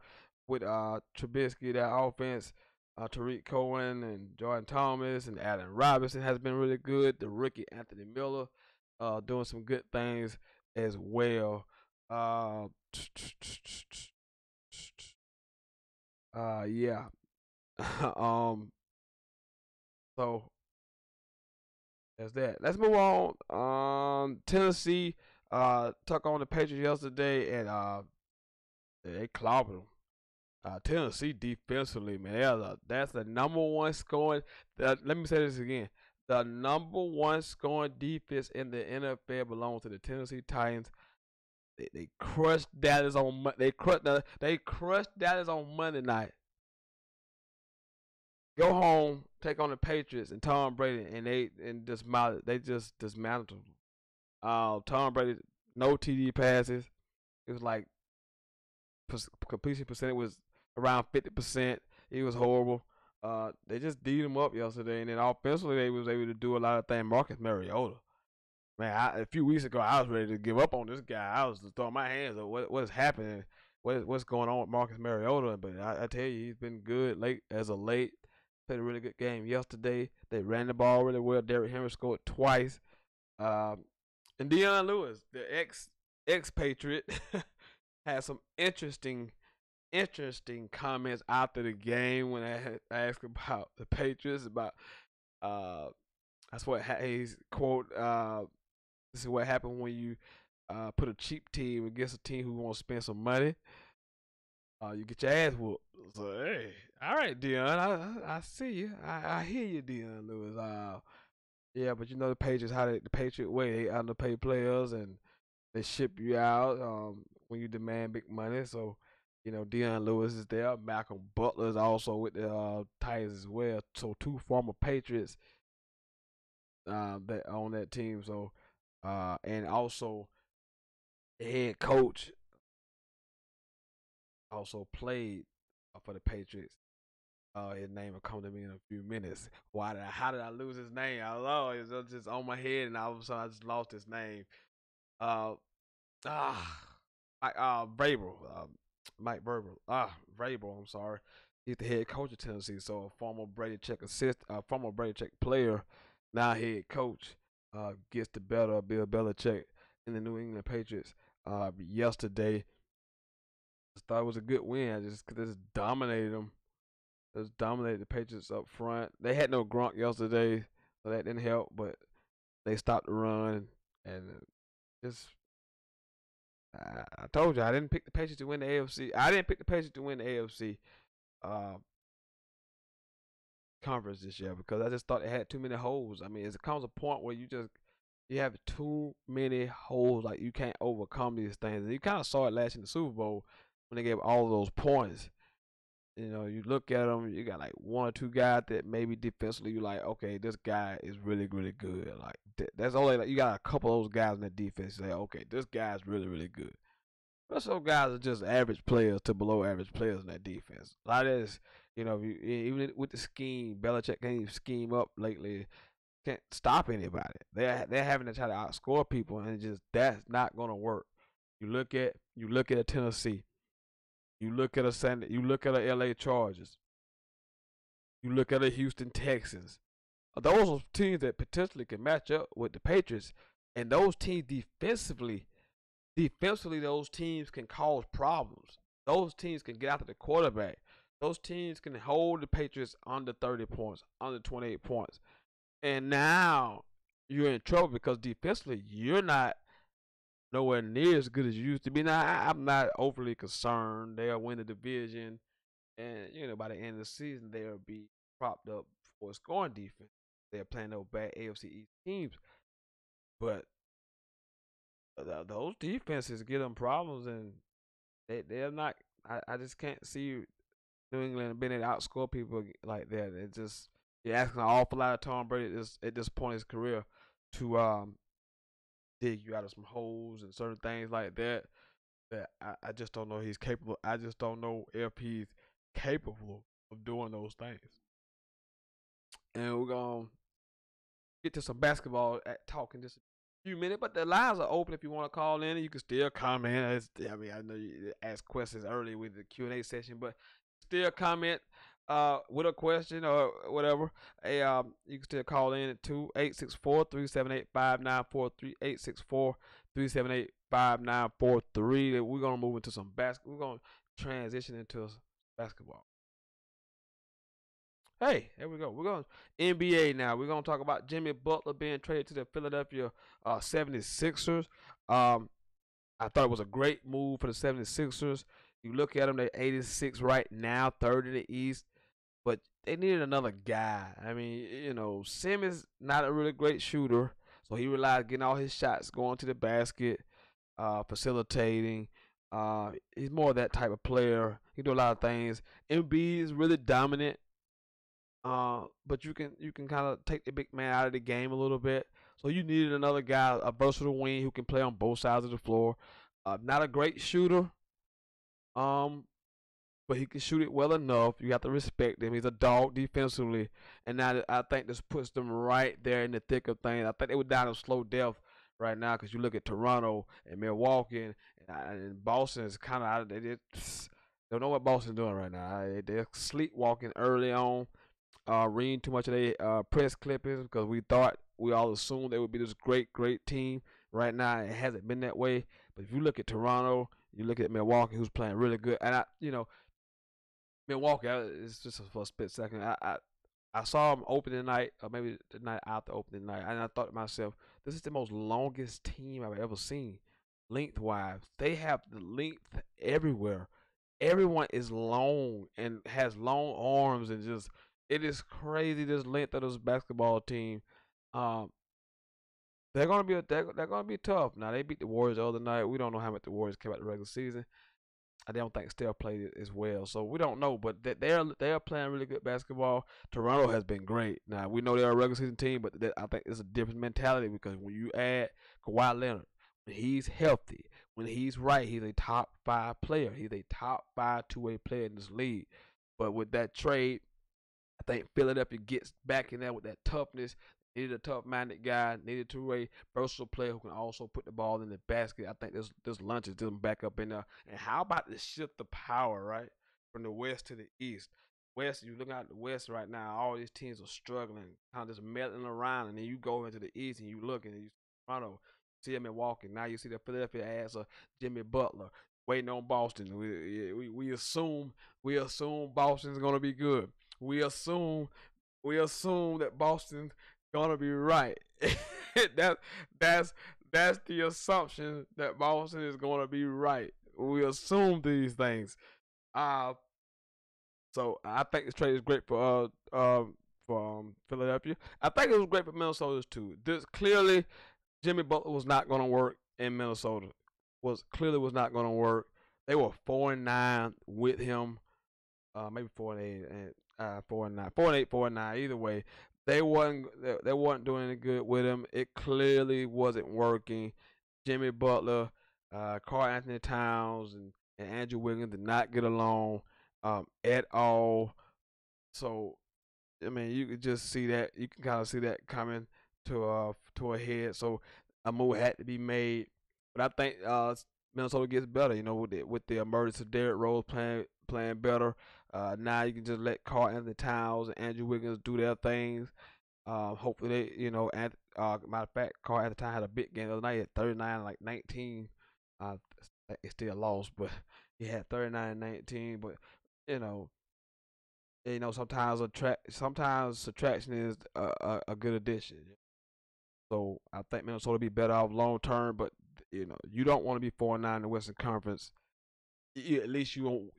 with Trubisky, that offense. Tariq Cohen and Jordan Thomas and Allen Robinson has been really good. The rookie Anthony Miller doing some good things as well. Yeah. So that's that. Let's move on. Tennessee took on the Patriots yesterday and they clobbered them. Tennessee defensively, man, that's the number one scoring. Let me say this again: the number one scoring defense in the NFL belongs to the Tennessee Titans. They crushed Dallas on they crushed Dallas on Monday night. Go home, take on the Patriots and Tom Brady, and they just dismantled them. Tom Brady, no TD passes. It was like completion percentage was around 50%. It was horrible. They just beat him up yesterday, and then offensively they was able to do a lot of things. Marcus Mariota, man, a few weeks ago I was ready to give up on this guy. I was just throwing my hands up. What's happening? What's going on with Marcus Mariota? But I tell you, he's been good late. Played a really good game yesterday. They ran the ball really well. Derrick Henry scored twice. And Deion Lewis, the ex-Patriot, had some interesting comments after the game when I asked about the Patriots. About that's what he's quote. This is what happened when you put a cheap team against a team who wants to spend some money. You get your ass whooped. So hey, all right, Deion, I see you. I hear you, Deion Lewis. Yeah, but you know the Patriots, the Patriot way, they underpay players and they ship you out when you demand big money. So you know Deion Lewis is there. Malcolm Butler is also with the Titans as well. So 2 former Patriots that on that team. So and also the head coach also played for the Patriots. His name will come to me in a few minutes. How did I lose his name? I don't know. It's just on my head, and all of a sudden I just lost his name. Vrabel, Mike Vrabel. Vrabel. I'm sorry. He's the head coach of Tennessee. So a former Brady Check player, now head coach, gets the better of Bill Belichick in the New England Patriots. Yesterday, I thought it was a good win. I just dominated them. Just dominated the Patriots up front. They had no Gronk yesterday, so that didn't help. But they stopped the run, and just I told you I didn't pick the Patriots to win the AFC. I didn't pick the Patriots to win the AFC conference this year because I just thought it had too many holes. I mean, it comes a point where you have too many holes. Like you can't overcome these things. And you kind of saw it last in the Super Bowl when they gave all of those points. You know, you look at them, you got like 1 or 2 guys that maybe defensively you're like, okay, this guy is really, really good. Like that's only like you got a couple of those guys in that defense. You say, okay, this guy's really, really good. But some guys are just average players to below average players in that defense. A lot of this, you know, even with the scheme, Belichick can't even scheme up lately. Can't stop anybody. They're having to try to outscore people, and that's not gonna work. You look at a Tennessee. You look at a LA Chargers. You look at a Houston Texans. Those are teams that potentially can match up with the Patriots. And those teams defensively, those teams can cause problems. Those teams can get after the quarterback. those teams can hold the Patriots under 30 points, under 28 points. And now you're in trouble because defensively you're not nowhere near as good as you used to be. Now I'm not overly concerned. They'll win the division, and by the end of the season they'll be propped up for scoring defense. They're playing those bad AFC East teams, but those defenses give them problems, and they're not. I just can't see New England being able to outscore people like that. It just you're asking an awful lot of Tom Brady at this point in his career to dig you out of some holes and certain things like that. That I just don't know he's capable. I just don't know if he's capable of doing those things. And we're gonna get to some basketball talk in just a few minutes. But the lines are open if you want to call in. You can still comment. I know you asked questions earlier with the Q&A session, but still comment with a question or whatever. You can still call in at 2-864-378-5943, 864-378-5943. We're gonna move into some basketball. We're gonna transition into basketball. Hey, here we go. We're going NBA now. We're going to talk about Jimmy Butler being traded to the Philadelphia 76ers. I thought it was a great move for the 76ers. You look at them, they're 86 right now, third in the East, but they needed another guy. I mean, Simmons not a really great shooter, so he relied on getting all his shots going to the basket, facilitating. He's more of that type of player. He do a lot of things. Embiid is really dominant. But you can kind of take the big man out of the game a little bit. So you needed another guy, a versatile wing who can play on both sides of the floor. Not a great shooter, but he can shoot it well enough. You have to respect him. He's a dog defensively, and now I think this puts them right there in the thick of things. I think they were down to slow death right now because you look at Toronto and Milwaukee and Boston is kind of out of they don't know what Boston's doing right now. They're sleepwalking early on. Reading too much of their press clippings because we all assumed they would be this great team. Right now, it hasn't been that way. But if you look at Toronto, you look at Milwaukee, who's playing really good, and Milwaukee is just for a split second. I saw them opening night, or maybe the night after opening night, and I thought to myself, this is the most longest team I've ever seen, lengthwise. They have the length everywhere. Everyone is long and has long arms and just it is crazy this length of this basketball team. Um, they're gonna be tough. Now they beat the Warriors the other night. We don't know how much the Warriors came out the regular season. I don't think Steph played it as well, so we don't know. But they are playing really good basketball. Toronto has been great. Now we know they're a regular season team, but I think it's a different mentality because when you add Kawhi Leonard, when he's healthy, when he's right, he's a top 5 player. He's a top 5 two-way player in this league. But with that trade, I think Philadelphia gets back in there with that toughness. Needed a tough-minded guy. Needed a two-way versatile player who can also put the ball in the basket. I think this lunch is them back up in there. And how about the shift the power, right, from the West to the East? West, you look at the West right now. All these teams are struggling, kind of just melting around. And then you go into the East and you look and you see Toronto, see them Milwaukee. Now you see the Philadelphia as a Jimmy Butler waiting on Boston. We assume Boston's gonna be good. We assume that Boston's gonna be right. That's the assumption that Boston is gonna be right. We assume these things. So I think this trade is great for Philadelphia. I think it was great for Minnesota too. This clearly Jimmy Butler was not gonna work in Minnesota. Was not gonna work. They were 4-9 with him. Maybe 4-8 and 4-9, 4-8, 4-9. Either way, they wasn't doing any good with him. It clearly wasn't working. Jimmy Butler, Karl Anthony Towns, and Andrew Wiggins did not get along at all. So, I mean, you could just see that. You can kind of see that coming to a head. So, a move had to be made. But I think Minnesota gets better. With the emergence of Derrick Rose playing better. Now you can just let Karl Anthony Towns and Andrew Wiggins do their things. Hopefully matter of fact, Karl Anthony Towns had a big game the other night at 39, like 19. It's still lost, but he had 39 and 19. But sometimes subtraction is a good addition. So I think Minnesota be better off long term, but you don't want to be 4-9 in the Western Conference. At least you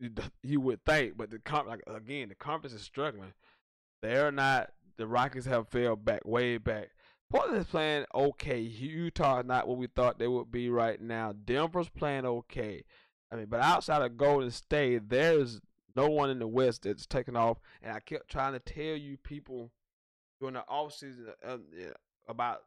would think, but the conference is struggling. They're not. The Rockets have fell back, way back. Portland is playing okay. Utah is not what we thought they would be right now. Denver's playing okay. I mean, but outside of Golden State, there's no one in the West that's taken off. And I kept trying to tell you people during the offseason yeah, about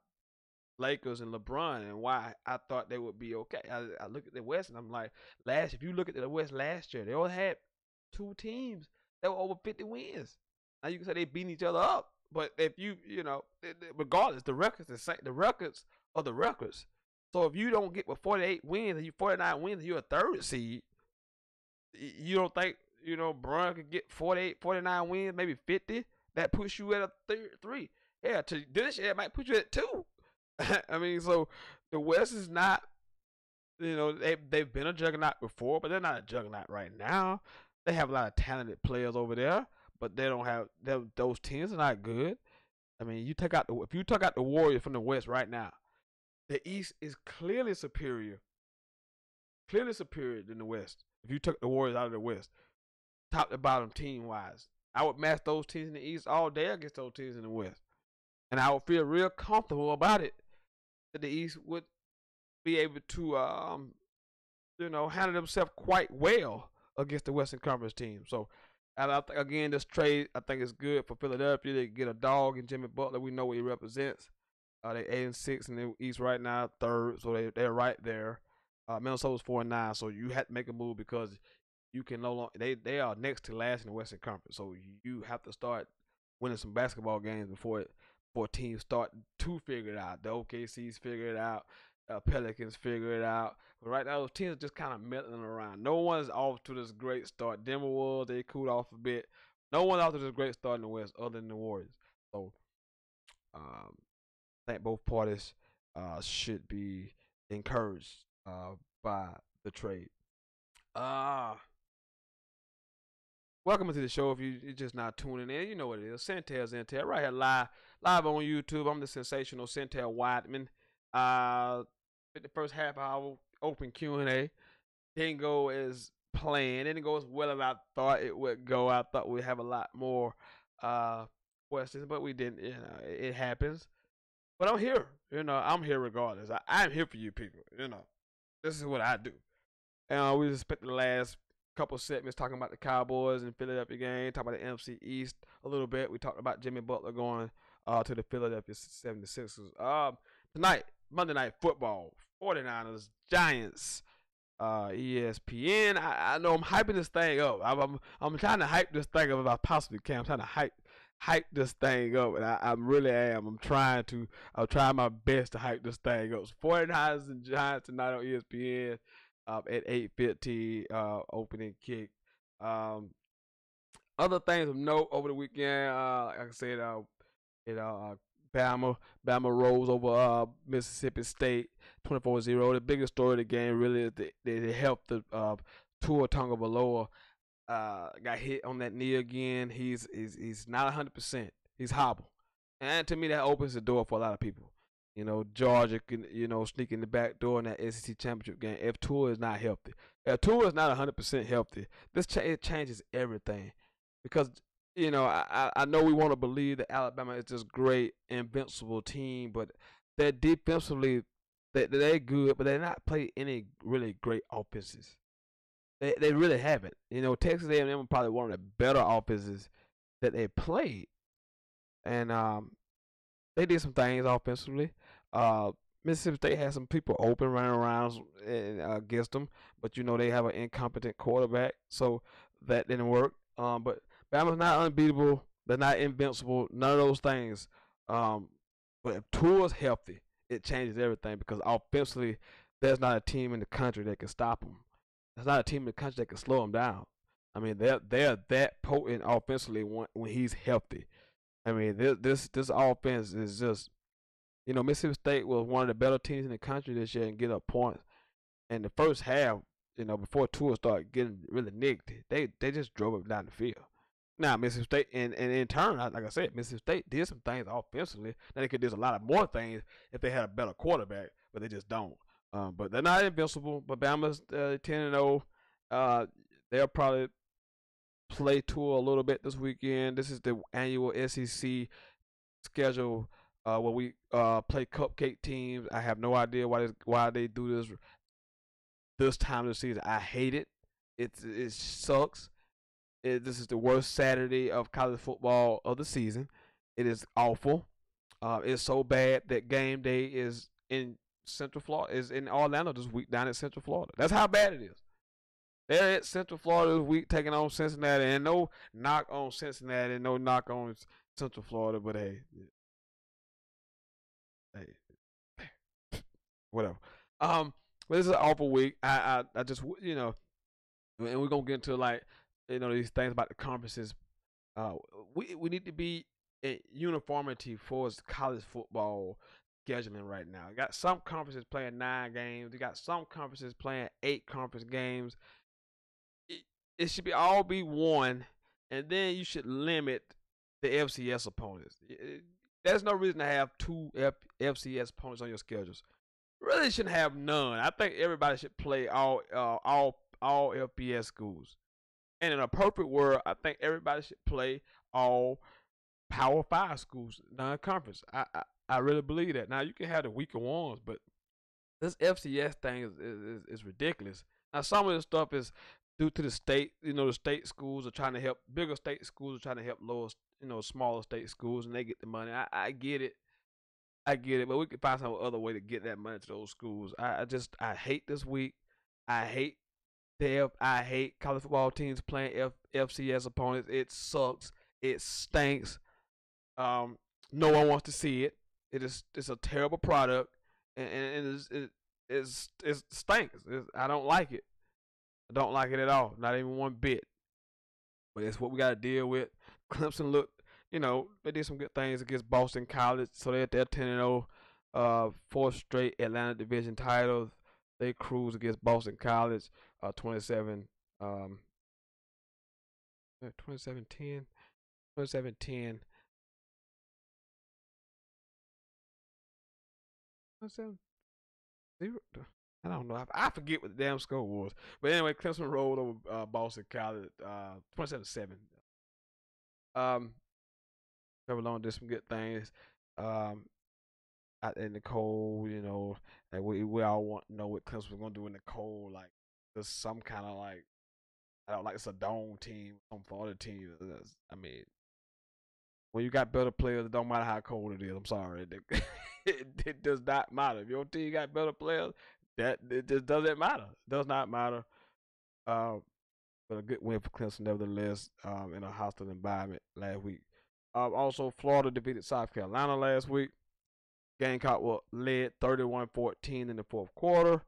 Lakers and LeBron and why I thought they would be okay. I look at the West and I'm like, if you look at the West last year, they only had two teams that were over 50 wins. Now you can say they beating each other up, but if regardless, the records are the records. So if you don't get with 48 wins and you 49 wins and you're a third seed, you don't think Bron could get 48, 49 wins, maybe 50? That puts you at a three. Yeah, to this year it might put you at 2. I mean, so the West is not, they've been a juggernaut before, but they're not a juggernaut right now. They have a lot of talented players over there, but they don't have those teams are not good. I mean, if you took out the Warriors from the West right now, the East is clearly superior than the West. If you took the Warriors out of the West, top to bottom team wise, I would match those teams in the East all day against those teams in the West, and I would feel real comfortable about it. That the East would be able to, handle themselves quite well against the Western Conference team. So, and again, this trade I think is good for Philadelphia. They get a dog in Jimmy Butler. We know what he represents. They 8-6 in the East right now, third, so they're right there. Minnesota's 4-9, so you have to make a move because you can no longer. They are next to last in the Western Conference, so you have to start winning some basketball games before teams start to figure it out. The OKC's figure it out. Pelicans figure it out. But right now, those teams are just kind of meddling around. No one's off to this great start. Denver was, they cooled off a bit. No one's off to this great start in the West other than the Warriors. So, I think both parties should be encouraged by the trade. Welcome to the show. If you're just not tuning in, you know what it is. Sentell right here live on YouTube. I'm the sensational Sentell Whiteman. The first half hour open Q&A didn't go as planned. Didn't go as well as I thought it would go. I thought we'd have a lot more questions, but we didn't. It happens. But I'm here. I'm here regardless. I'm here for you people. This is what I do. And we just spent the last couple segments talking about the Cowboys and Philadelphia game, talking about the NFC East a little bit. We talked about Jimmy Butler going to the Philadelphia 76ers. Tonight, Monday Night Football, 49ers, Giants, ESPN. I know I'm hyping this thing up. I'm trying to hype this thing up if I possibly can. I'm trying to hype this thing up, and I really am. I'm trying my best to hype this thing up. So 49ers and Giants tonight on ESPN. At 8:50 opening kick. Other things of note over the weekend, like I said, Bama rolls over Mississippi State 24-0. The biggest story of the game really is they helped the Tua Tagovailoa got hit on that knee again. He's not 100%. He's hobbled, and to me that opens the door for a lot of people. Georgia can, sneak in the back door in that SEC championship game. If Tua is not healthy, if Tua is not 100% healthy, it changes everything. Because, I know we want to believe that Alabama is this great, invincible team, but they're defensively, they're good, but they're not playing any really great offenses. They really haven't. Texas A&M are probably one of the better offenses that they played. And, they did some things offensively. Mississippi State had some people open, running around against them, but they have an incompetent quarterback, so that didn't work. But Bama's not unbeatable. They're not invincible. None of those things. But if Tua's healthy, it changes everything because offensively, there's not a team in the country that can stop them. There's not a team in the country that can slow them down. I mean, they're that potent offensively when he's healthy. I mean, this offense is just, Mississippi State was one of the better teams in the country this year and get up points. And the first half, before Tua started getting really nicked, they just drove him down the field. Now Mississippi State, and in turn, like I said, Mississippi State did some things offensively. Now they could do a lot of more things if they had a better quarterback, but they just don't. But they're not invincible. But Bama's 10-0. They'll probably play tour a little bit this weekend. This is the annual SEC schedule where we play cupcake teams. I have no idea why they do this time of the season. I hate it. It sucks. This is the worst Saturday of college football of the season. It is awful. It's so bad that game day is in Central Florida, is in Orlando this week down in Central Florida. That's how bad it is. They're at Central Florida this week taking on Cincinnati, and no knock on Cincinnati, no knock on Central Florida, but hey, whatever. But this is an awful week. I just and we're gonna get into like these things about the conferences. We need to be in uniformity for college football scheduling right now. You got some conferences playing 9 games. You got some conferences playing 8 conference games. It should all be one, and then you should limit the FCS opponents. There's no reason to have 2 FCS opponents on your schedules. Really shouldn't have none. I think everybody should play all FBS schools. And in a perfect world, I think everybody should play all Power 5 schools, non-conference. I really believe that. Now, you can have the weaker ones, but this FCS thing is ridiculous. Now, some of this stuff is due to the state. The state schools are trying to help, bigger state schools are trying to help lower, smaller state schools, and they get the money. I get it. But we can find some other way to get that money to those schools. I hate this week. I hate college football teams playing FCS opponents. It sucks. It stinks. No one wants to see it. It's a terrible product, and it stinks. I don't like it. I don't like it at all. Not even one bit. But it's what we got to deal with. Clemson looked, they did some good things against Boston College, so they're 10-0, 4th straight Atlanta Division titles. They cruise against Boston College, 27-10. 27-10. 27-10. 27-0. I don't know. I forget what the damn score was. But anyway, Clemson rolled over Boston College, 27-7. Trevor Lawrence did some good things. Out in the cold, like we all want to know what Clemson was gonna do in the cold, like there's some kind of like, I don't like, it's a dome team, some Florida team. I mean, when you got better players, it don't matter how cold it is. I'm sorry, it does not matter. If your team got better players, that it just doesn't matter. It does not matter. But a good win for Clemson nevertheless, in a hostile environment last week. Also, Florida defeated South Carolina last week. Gamecock led 31-14 in the 4th quarter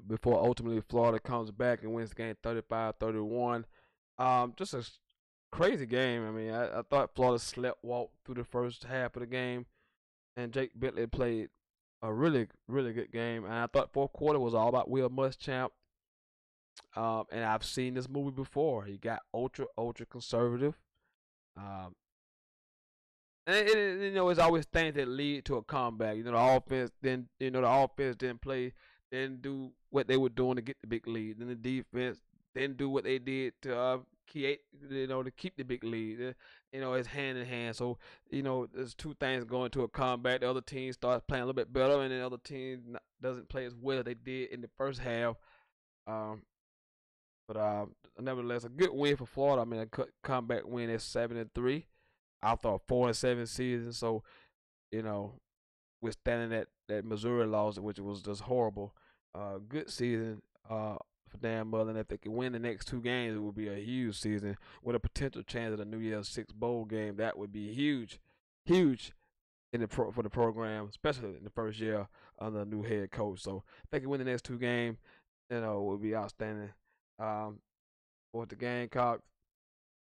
before ultimately Florida comes back and wins the game 35-31. Just a crazy game. I mean, I thought Florida walked through the first half of the game, and Jake Bentley played a really, really good game. And I thought 4th quarter was all about Will Muschamp. And I've seen this movie before. He got ultra conservative. And it's always things that lead to a comeback. The offense didn't do what they were doing to get the big lead. Then the defense didn't do what they did to keep the big lead. It's hand in hand. So there's 2 things going to a comeback. The other team starts playing a little bit better, and the other team doesn't play as well as they did in the first half. But nevertheless, a good win for Florida. I mean, a comeback win at 7-3 after a 4-7 season. So, withstanding that Missouri loss, which was just horrible. Good season for Dan Mullen. And if they can win the next 2 games, it would be a huge season with a potential chance at a New Year's 6 bowl game. That would be huge for the program, especially in the first year under a new head coach. So if they can win the next 2 games, it would be outstanding. For the Gamecocks,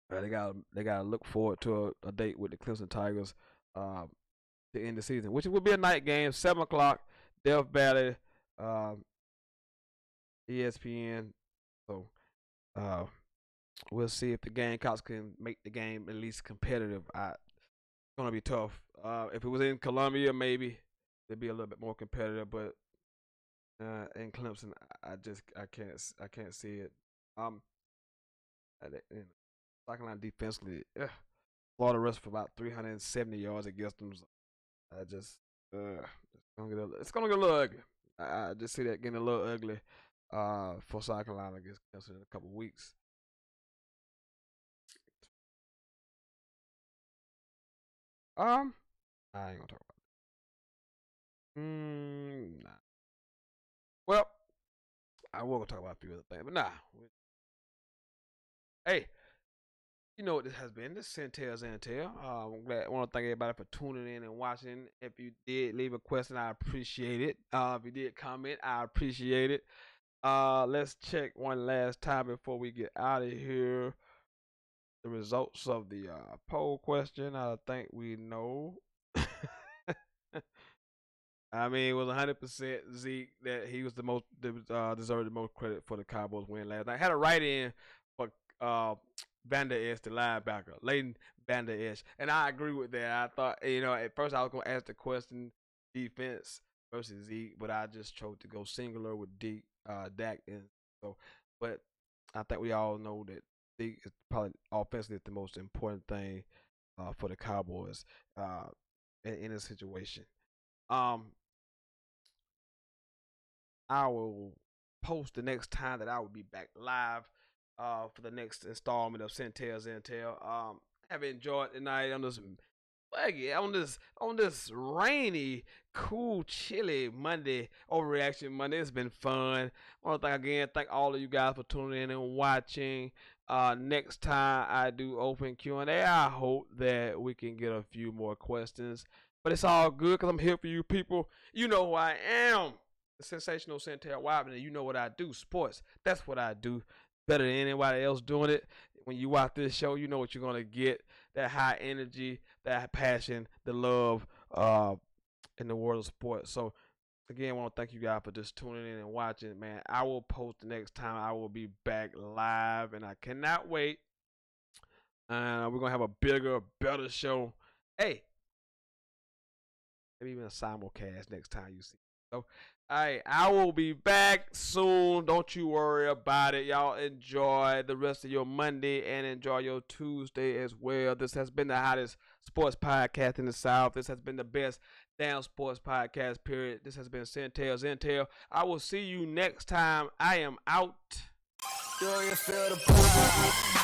they gotta look forward to a date with the Clemson Tigers to end the season, which would be a night game, 7:00, Death Valley, ESPN. So we'll see if the Gamecocks can make the game at least competitive. It's gonna be tough. If it was in Columbia, maybe it'd be a little bit more competitive, but in Clemson, I can't see it. Um, second line defensively, Florida rushed for about 370 yards against them. I just, it's gonna get a little ugly. I just see that getting a little ugly for South Carolina against Clemson in a couple of weeks. I ain't gonna talk about it. Nah. Well, I will talk about a few other things, but nah. Hey, you know what this has been? This Sentell. I'm glad. I want to thank everybody for tuning in and watching. If you did leave a question, I appreciate it. If you did comment, I appreciate it. Let's check one last time before we get out of here. The results of the poll question. I think we know. I mean, it was 100% Zeke that he was the most deserved the most credit for the Cowboys win last night. Had a write in for Van Der Esch, the linebacker, Leighton Van Der Esch, and I agree with that. I thought, at first I was gonna ask the question defense versus Zeke, but I just chose to go singular with Dak, and so. But I think we all know that Zeke is probably offensively the most important thing for the Cowboys in this situation. I will post the next time that I will be back live for the next installment of Sentell's Intel. Have enjoyed tonight on this on this rainy, cool, chilly Monday, overreaction Monday. It's been fun. I want to thank all of you guys for tuning in and watching. Next time I do open Q&A, I hope that we can get a few more questions. But it's all good because I'm here for you people. You know who I am. The sensational Sentell Wyman, and you know what I do. Sports. That's what I do. Better than anybody else doing it. When you watch this show, you know what you're going to get. That high energy, that passion, the love in the world of sports. So, again, I want to thank you guys for just tuning in and watching, man. I will post the next time. I will be back live, and I cannot wait. We're going to have a bigger, better show. Hey, maybe even a simulcast next time you see. So, I will be back soon. Don't you worry about it. Y'all enjoy the rest of your Monday and enjoy your Tuesday as well. This has been the hottest sports podcast in the South. This has been the best damn sports podcast, period. This has been Sentell's Intel. I will see you next time. I am out. Do you feel the